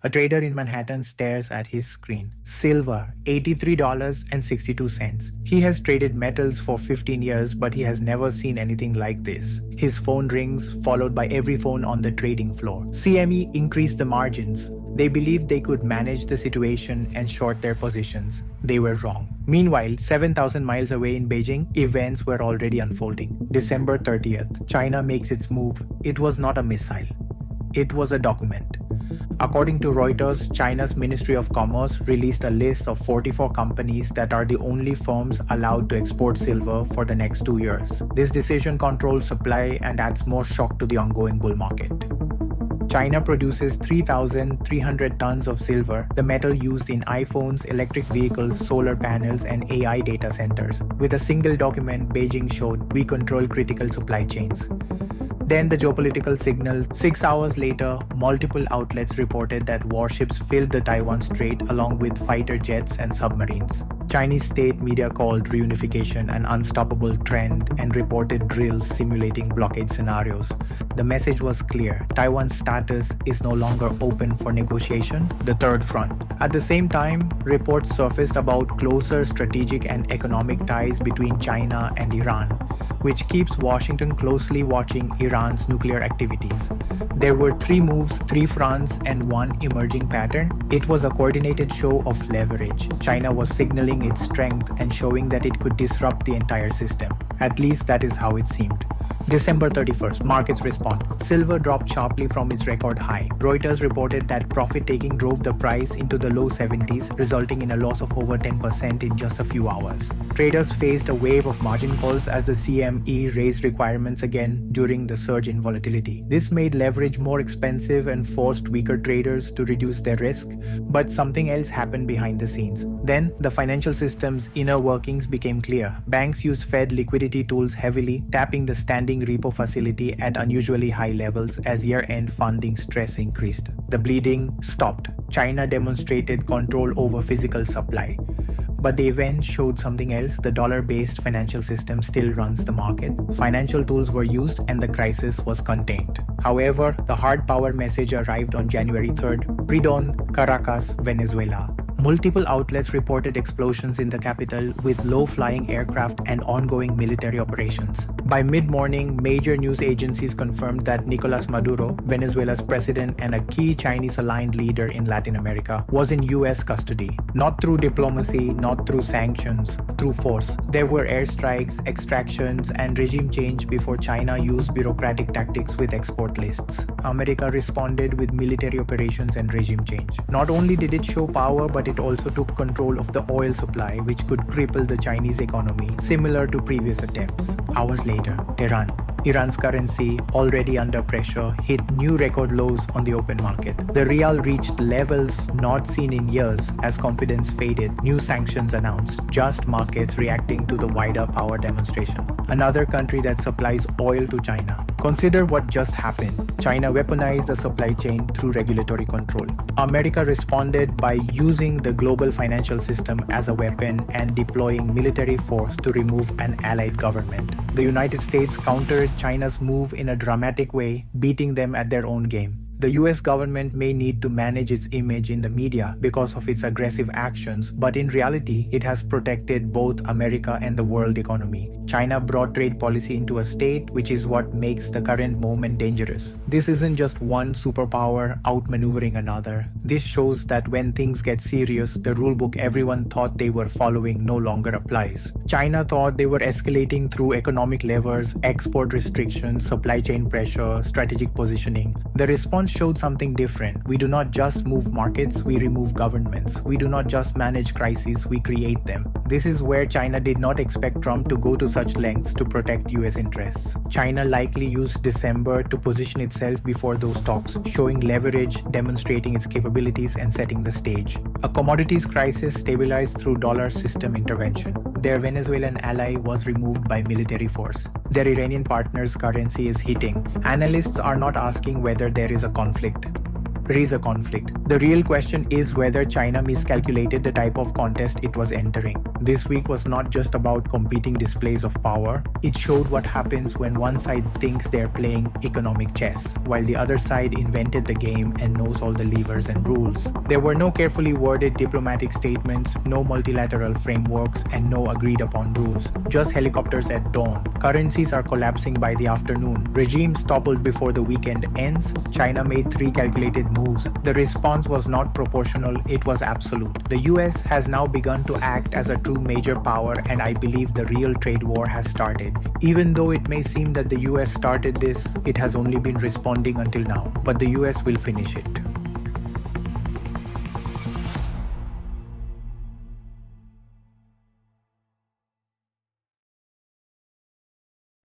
A trader in Manhattan stares at his screen. Silver, $83.62. He has traded metals for 15 years, but he has never seen anything like this. His phone rings, followed by every phone on the trading floor. CME increased the margins. They believed they could manage the situation and short their positions. They were wrong. Meanwhile, 7,000 miles away in Beijing, events were already unfolding. December 30th, China makes its move. It was not a missile. It was a document. According to Reuters, China's Ministry of Commerce released a list of 44 companies that are the only firms allowed to export silver for the next 2 years. This decision controls supply and adds more shock to the ongoing bull market. China produces 3,300 tons of silver, the metal used in iPhones, electric vehicles, solar panels, and AI data centers. With a single document, Beijing showed we control critical supply chains. Then the geopolitical signal. 6 hours later, multiple outlets reported that warships filled the Taiwan Strait along with fighter jets and submarines. Chinese state media called reunification an unstoppable trend and reported drills simulating blockade scenarios. The message was clear. Taiwan's status is no longer open for negotiation, the third front. At the same time, reports surfaced about closer strategic and economic ties between China and Iran, which keeps Washington closely watching Iran's nuclear activities. There were 3 moves, 3 fronts, and 1 emerging pattern. It was a coordinated show of leverage. China was signaling its strength and showing that it could disrupt the entire system. At least that is how it seemed. December 31st, markets respond. Silver dropped sharply from its record high. Reuters reported that profit-taking drove the price into the low 70s, resulting in a loss of over 10% in just a few hours. Traders faced a wave of margin calls as the CME raised requirements again during the surge in volatility. This made leverage more expensive and forced weaker traders to reduce their risk, but something else happened behind the scenes. Then, the financial system's inner workings became clear. Banks used Fed liquidity tools heavily, tapping the standing Repo facility at unusually high levels as year-end funding stress increased. The bleeding stopped. China demonstrated control over physical supply. But the event showed something else. The dollar-based financial system still runs the market. Financial tools were used and the crisis was contained. However, the hard power message arrived on January 3rd, pre-dawn, Caracas, Venezuela. Multiple outlets reported explosions in the capital with low-flying aircraft and ongoing military operations. By mid-morning, major news agencies confirmed that Nicolás Maduro, Venezuela's president and a key Chinese-aligned leader in Latin America, was in US custody. Not through diplomacy, not through sanctions, through force. There were airstrikes, extractions, and regime change before China used bureaucratic tactics with export lists. America responded with military operations and regime change. Not only did it show power, but it also took control of the oil supply, which could cripple the Chinese economy, similar to previous attempts. Hours later, Tehran. Iran's currency, already under pressure, hit new record lows on the open market. The rial reached levels not seen in years as confidence faded. New sanctions announced, just markets reacting to the wider power demonstration. Another country that supplies oil to China. Consider what just happened. China weaponized the supply chain through regulatory control. America responded by using the global financial system as a weapon and deploying military force to remove an allied government. The United States countered China's move in a dramatic way, beating them at their own game. The US government may need to manage its image in the media because of its aggressive actions, but in reality, it has protected both America and the world economy. China brought trade policy into a state, which is what makes the current moment dangerous. This isn't just one superpower outmaneuvering another. This shows that when things get serious, the rulebook everyone thought they were following no longer applies. China thought they were escalating through economic levers, export restrictions, supply chain pressure, strategic positioning. The response showed something different. We do not just move markets, we remove governments. We do not just manage crises, we create them. This is where China did not expect Trump to go to such lengths to protect US interests. China likely used December to position itself before those talks, showing leverage, demonstrating its capabilities, and setting the stage. A commodities crisis stabilized through dollar system intervention. Their Venezuelan ally was removed by military force. Their Iranian partner's currency is hitting. Analysts are not asking whether there is a conflict. raise a conflict. The real question is whether China miscalculated the type of contest it was entering. This week was not just about competing displays of power. It showed what happens when one side thinks they're playing economic chess, while the other side invented the game and knows all the levers and rules. There were no carefully worded diplomatic statements, no multilateral frameworks, and no agreed upon rules. Just helicopters at dawn. Currencies are collapsing by the afternoon. Regimes toppled before the weekend ends. China made 3 calculated moves. The response was not proportional, it was absolute. The US has now begun to act as a true major power, and I believe the real trade war has started. Even though it may seem that the US started this, it has only been responding until now. But the US will finish it.